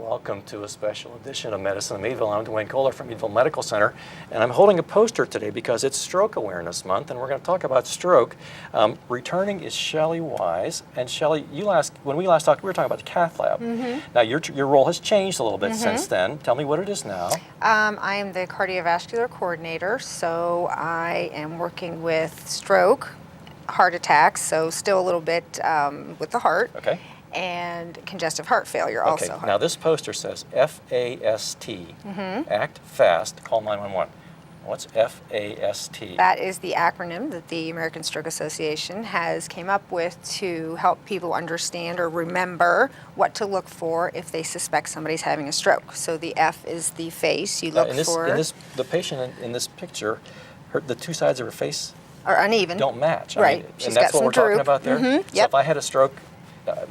Welcome to a special edition of Medicine in Meadville. I'm Duane Koller from Meadville Medical Center, and I'm holding a poster today because it's Stroke Awareness Month, and we're going to talk about stroke. Returning is Shelley Wise, and Shelley, when we last talked, we were talking about the cath lab. Now, your role has changed a little bit since then. Tell me what it is now. I am the cardiovascular coordinator, so I am working with stroke, heart attacks, so still a little bit with the heart. Okay. And congestive heart failure also. Okay, now this poster says FAST, act fast, call 911. What's FAST? That is the acronym that the American Stroke Association has came up with to help people understand or remember what to look for if they suspect somebody's having a stroke. So the F is the face. You look for... The patient in this picture, the two sides of her face are uneven. Don't match. Right. And that's what we're talking about there? So Yep. if I had a stroke,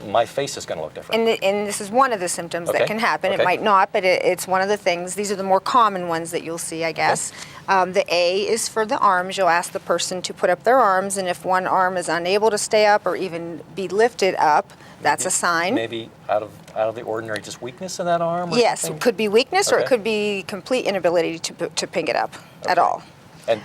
my face is going to look different. And this is one of the symptoms that can happen. It might not, but it's one of the things. These are the more common ones that you'll see, I guess. The A is for the arms. You'll ask the person to put up their arms, and if one arm is unable to stay up or even be lifted up, that's a sign. Maybe out of the ordinary, just weakness in that arm? Or yes, something? It could be weakness, or it could be complete inability to pick it up at all. And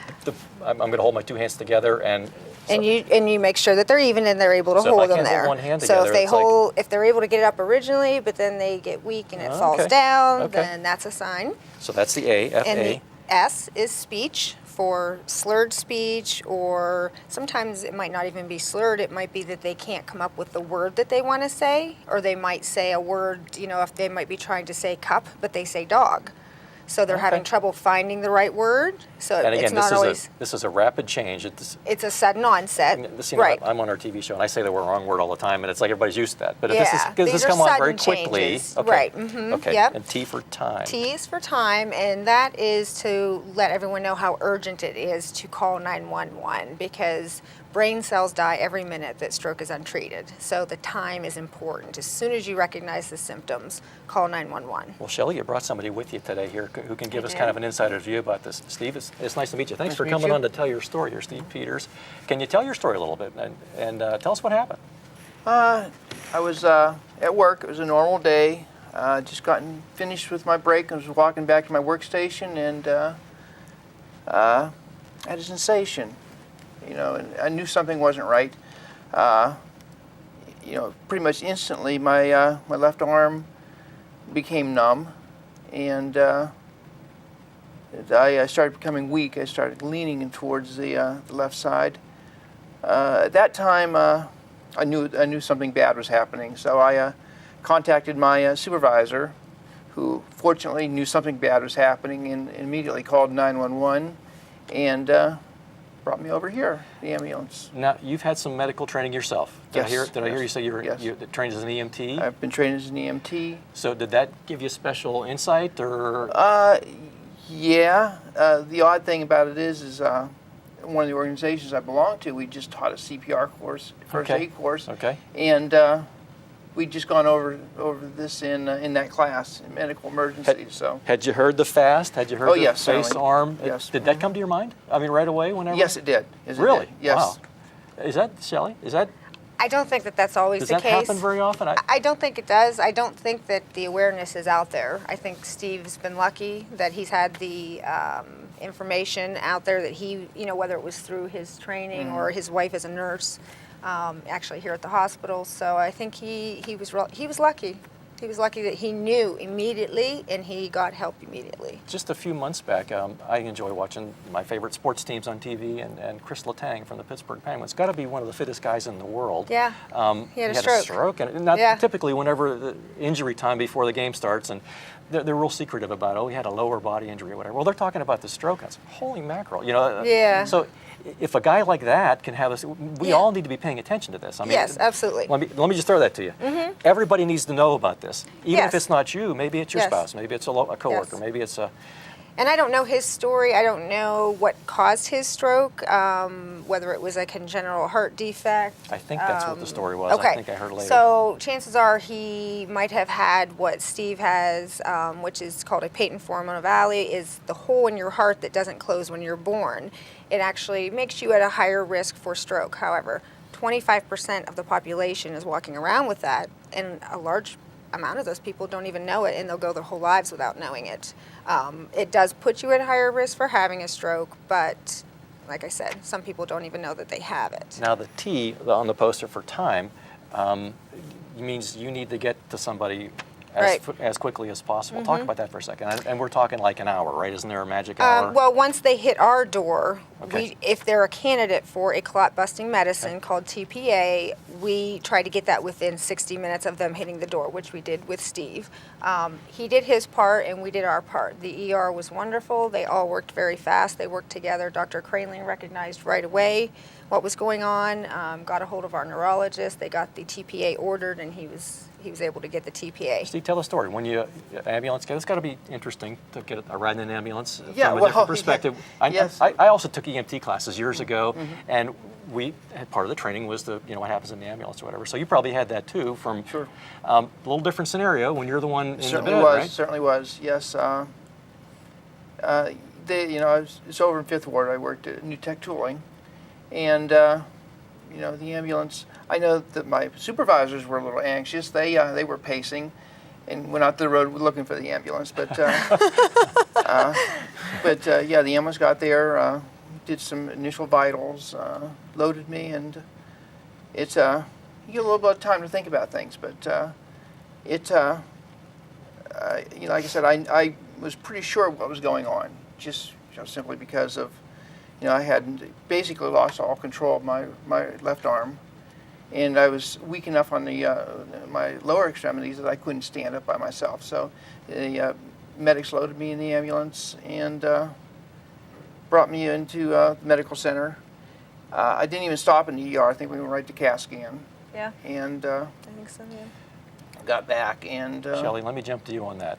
I'm going to hold my two hands together and you make sure that they're even and they're able to hold them there. Hold one hand so together, if they're able to get it up originally, but then they get weak and it falls down, then that's a sign. So that's the A, F-A. And the S is speech, for slurred speech, or sometimes it might not even be slurred. It might be that they can't come up with the word that they want to say, or they might say a word, if they might be trying to say cup, but they say dog. So they're having trouble finding the right word. So and again, it's not always. This is a rapid change. It's a sudden onset. Right. I'm on our TV show, and I say the wrong word all the time, and it's like everybody's used to that. But if this has come on very quickly. Changes. Right. Okay. Yep. And T for time. T is for time, and that is to let everyone know how urgent it is to call 911 because brain cells die every minute that stroke is untreated. So the time is important. As soon as you recognize the symptoms, call 911. Well, Shelley, you brought somebody with you today here who can give us kind of an insider view about this. Steve, it's nice to meet you. Thanks for coming on to tell your story. You're Steve Peters. Can you tell your story a little bit and tell us what happened? I was at work. It was a normal day. Just gotten finished with my break. I was walking back to my workstation and I had a sensation. And I knew something wasn't right. Pretty much instantly, my left arm became numb, and I started becoming weak. I started leaning towards the left side. At that time, I knew something bad was happening, so I contacted my supervisor, who fortunately knew something bad was happening and immediately called 911 and brought me over here, the ambulance. Now, you've had some medical training yourself. Did I hear you say you were trained as an EMT? I've been trained as an EMT. So did that give you special insight, or? Yeah. The odd thing about it is one of the organizations I belong to, we just taught a CPR course, first aid course. Okay. And we'd just gone over this in that class, in medical emergencies. Had you heard the FAST? Had you heard the face, certainly. arm? Yes. Did that come to your mind? I mean, right away, whenever? Yes, it did. Really? Yes. Wow. Is that, Shelley? I don't think that that's always the case. Does that happen very often? I don't think it does. I don't think that the awareness is out there. I think Steve's been lucky that he's had the information out there that he, whether it was through his training or his wife as a nurse, actually here at the hospital. So I think he was lucky. He was lucky that he knew immediately and he got help immediately. Just a few months back, I enjoy watching my favorite sports teams on TV, and Chris Letang from the Pittsburgh Penguins, got to be one of the fittest guys in the world. Yeah, he had a stroke. And typically whenever the injury time before the game starts, and they're real secretive about, he had a lower body injury or whatever. Well, they're talking about the stroke. It's holy mackerel, Yeah. So if a guy like that can have this, we all need to be paying attention to this. I mean, yes, absolutely. Let me just throw that to you. Everybody needs to know about this. Even if it's not you, maybe it's your spouse, maybe it's a coworker, maybe it's a... And I don't know his story. I don't know what caused his stroke, whether it was a congenital heart defect. I think that's what the story was. Okay. I think I heard later. So chances are he might have had what Steve has, which is called a patent form anomaly, is the hole in your heart that doesn't close when you're born. It actually makes you at a higher risk for stroke. However, 25% of the population is walking around with that, and a large amount of those people don't even know it, and they'll go their whole lives without knowing it. It does put you at higher risk for having a stroke, but like I said, some people don't even know that they have it. Now the T on the poster for time means you need to get to somebody as quickly as possible. Talk about that for a second. And we're talking like an hour, right? Isn't there a magic hour? Well, once they hit our door, Okay. if they're a candidate for a clot-busting medicine called TPA, we try to get that within 60 minutes of them hitting the door, which we did with Steve. He did his part, and we did our part. The ER was wonderful. They all worked very fast. They worked together. Dr. Craneling recognized right away what was going on, got a hold of our neurologist. They got the TPA ordered, and he was able to get the TPA. Steve, tell the story. When you ambulance, it's got to be interesting to get a ride in an ambulance Yeah, from a well, different perspective. yes. I also took EMT classes years ago, and we had part of the training was what happens in the ambulance or whatever. So you probably had that too. From Sure. A little different scenario when you're the one in Certainly the bed, was. right? Certainly was. Yes. It's over in Fifth Ward. I worked at New Tech Tooling, and the ambulance. I know that my supervisors were a little anxious. They were pacing, and went out the road looking for the ambulance. But yeah, the ambulance got there, did some initial vitals, loaded me, and it's you get a little bit of time to think about things. But like I said, I was pretty sure what was going on, just simply because of, I had basically lost all control of my left arm, and I was weak enough on the my lower extremities that I couldn't stand up by myself. So the medics loaded me in the ambulance and brought me into the medical center. I didn't even stop in the ER. I think we went right to CAT scan. Yeah, And I think so, yeah. got back and Shelley, let me jump to you on that.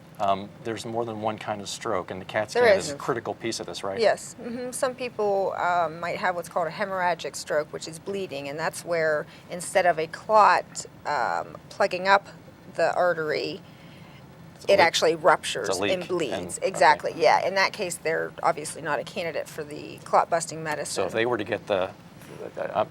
There's more than one kind of stroke, and the CAT scan There is a is. critical piece of this, right? Yes. Some people might have what's called a hemorrhagic stroke, which is bleeding, and that's where instead of a clot plugging up the artery, it actually ruptures It's a leak and bleeds. and- Exactly, okay. yeah. In that case, they're obviously not a candidate for the clot-busting medicine. So if they were to get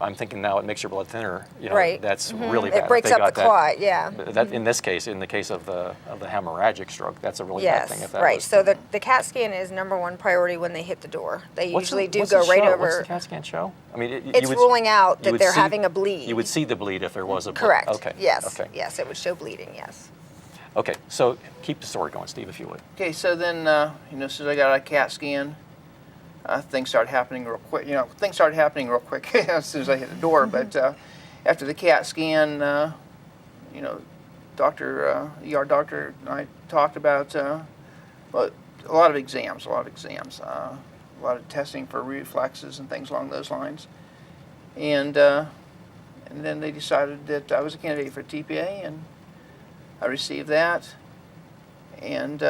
I'm thinking now it makes your blood thinner. Right. That's really bad. It If breaks they up got the clot, yeah. That in this case, in the case of the hemorrhagic stroke, that's a really Yes, bad thing. If that right. was So the CAT scan is #1 priority when they hit the door. They usually do what's go the right show? over. What's the CAT scan show? I mean, It's ruling out you that would they're see- having a bleed. You would see the bleed if there was a bleed. Correct. Okay. Yes. Okay. Yes, it would show bleeding. Yes. Okay. So keep the story going, Steve, if you would. okay. So then as soon as I got a CAT scan, things started happening real quick. Things started happening real quick as soon as I hit the door. But after the CAT scan, ER doctor and I talked about a lot of exams, a lot of testing for reflexes and things along those lines. And then they decided that I was a candidate for TPA, and I received that. And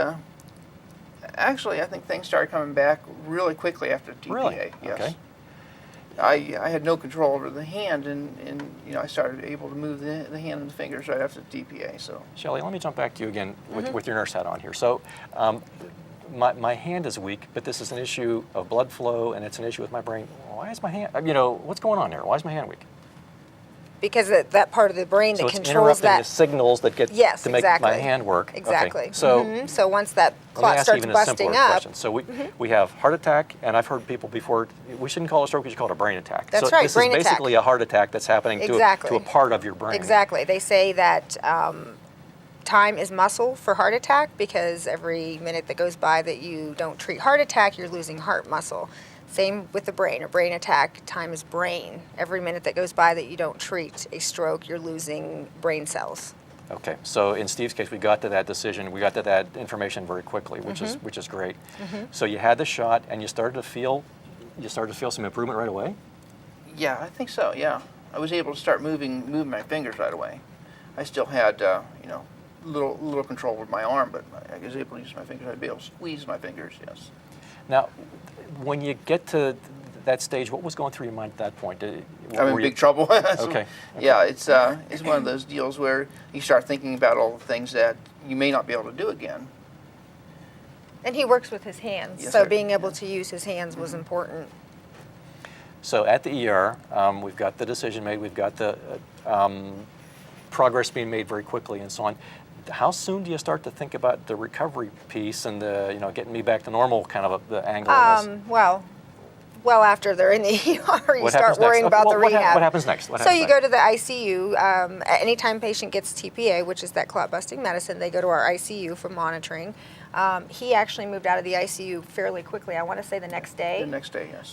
actually, I think things started coming back really quickly after TPA. Really? Yes. Okay. I had no control over the hand, and I started able to move the hand and the fingers right after the TPA. So Shelley, let me jump back to you again Mm-hmm. with your nurse hat on here. So my hand is weak, but this is an issue of blood flow, and it's an issue with my brain. Why is my hand, what's going on there? Why is my hand weak? Because that part of the brain So that it's controls interrupting the that. signals that get Yes, to make exactly. my hand work. Okay. Exactly. So So once that let me clot ask starts even a busting simpler up, question. So we have heart attack, and I've heard people before, we shouldn't call it a stroke, we should call it a brain attack. That's so right, this brain is attack. basically a heart attack that's happening Exactly. to a part of your brain. exactly, they say that time is muscle for heart attack, because every minute that goes by that you don't treat heart attack, you're losing heart muscle. Same with the brain. A brain attack, time is brain. Every minute that goes by that you don't treat a stroke, you're losing brain cells. Okay, so in Steve's case, we got to that decision, we got to that information very quickly, which is great. So you had the shot, and you started to feel some improvement right away. yeah, I think so. Yeah, I was able to start moving my fingers right away. I still had little control with my arm, but I was able to use my fingers. I'd be able to squeeze my fingers. Yes. Now, when you get to that stage, what was going through your mind at that point? I'm in Were you- big trouble. Okay. Yeah, it's one of those deals where you start thinking about all the things that you may not be able to do again. And he works with his hands, Yes, so sir. being able to use his hands was important. So at the ER, we've got the decision made, we've got the progress being made very quickly and so on. how soon do you start to think about the recovery piece and the, getting me back to normal kind of the angle of this? Well, after they're in the ER, you What start happens next? worrying about the rehab. What happens next? So you go to the ICU. Anytime patient gets TPA, which is that clot-busting medicine, they go to our ICU for monitoring. He actually moved out of the ICU fairly quickly. I want to say the next day. The next day, yes.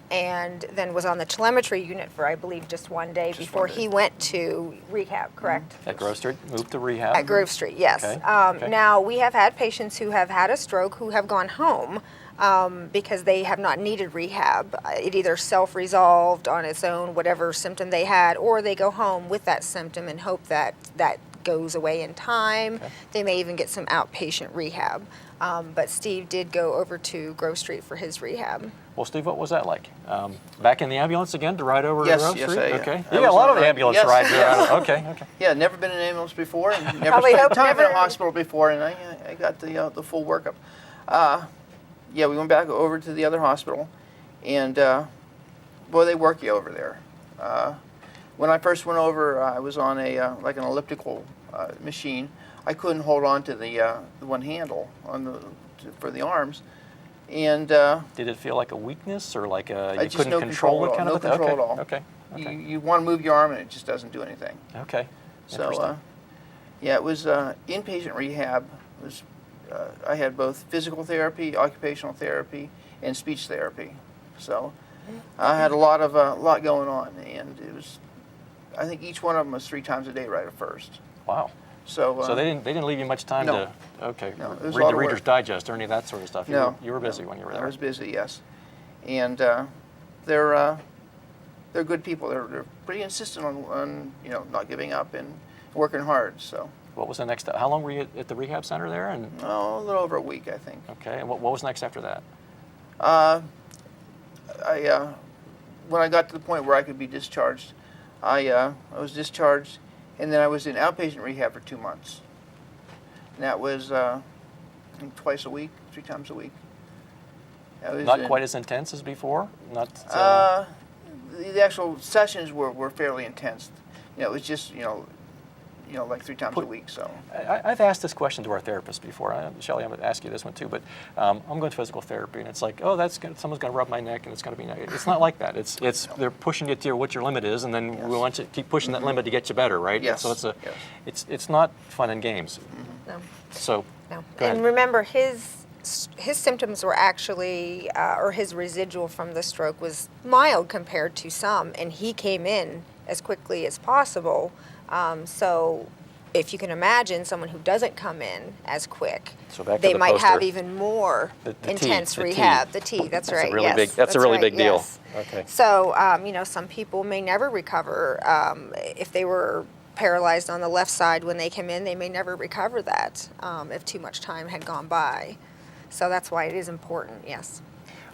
And then was on the telemetry unit for, I believe, just one day before he went to rehab, correct? At Grove Street, moved to rehab? At Grove Street, yes. Okay. Okay. Now, we have had patients who have had a stroke who have gone home because they have not needed rehab. It either self-resolved on its own, whatever symptom they had, or they go home with that symptom and hope that that goes away in time. Okay. They may even get some outpatient rehab. But Steve did go over to Grove Street for his rehab. Well, Steve, what was that like? Back in the ambulance again to ride over to Grove Street? Okay. I You got a was lot on of a- ambulance yes, rides yes. around. Okay. Yeah, never been in an ambulance before, and never Probably spent hope time in never. a hospital before, and I got the full workup. Yeah, we went back over to the other hospital, and boy, they work you over there. When I first went over, I was on like an elliptical machine. I couldn't hold on to the one handle for the arms, and Did it feel like a weakness or like you just couldn't no control it control at kind all. of No a thing? control at all. Okay. Okay. you want to move your arm, and it just doesn't do anything. Okay. So, Interesting. yeah, it was inpatient rehab. It was I had both physical therapy, occupational therapy, and speech therapy. So I had a lot going on, and it was. I think each one of them was 3 times a day right at first. Wow. So, So they didn't leave you much time no. to No, it was a read lot the of Reader's work. Digest or any of that sort of stuff. No. You were busy when you were there. I was busy, yes, and they're good people. They're pretty insistent on not giving up and working hard. So What was the next step? How long were you at the rehab center there? And a little over a week, I think. okay, and what was next after that? When I got to the point where I could be discharged, I was discharged, and then I was in outpatient rehab for 2 months. And that was I think twice a week, 3 times a week. I was Not in- quite as intense as before. Not. the actual sessions were fairly intense. It was just like 3 times a week. So I've asked this question to our therapist before. Shelley, I'm going to ask you this one too, but I'm going to physical therapy, and it's like, oh, someone's going to rub my neck, and it's going to be. It's not like that. It's they're pushing you to what your limit is, and then we want you to keep pushing that limit to get you better, right? Yes. So it's not fun and games. No. So No. go ahead. And remember, his symptoms were actually, or his residual from the stroke was mild compared to some, and he came in as quickly as possible. So if you can imagine someone who doesn't come in as quick, So back to they the might have poster. even more The T, intense the T. rehab. The T, that's right. a really yes, big. That's a really right, big deal. yes. Okay. So, some people may never recover. If they were paralyzed on the left side when they came in, they may never recover that if too much time had gone by. So that's why it is important, yes.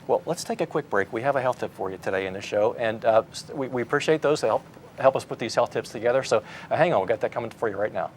Well, let's take a quick break. We have a health tip for you today in the show, and we appreciate those that help us put these health tips together. So hang on, we've got that coming for you right now.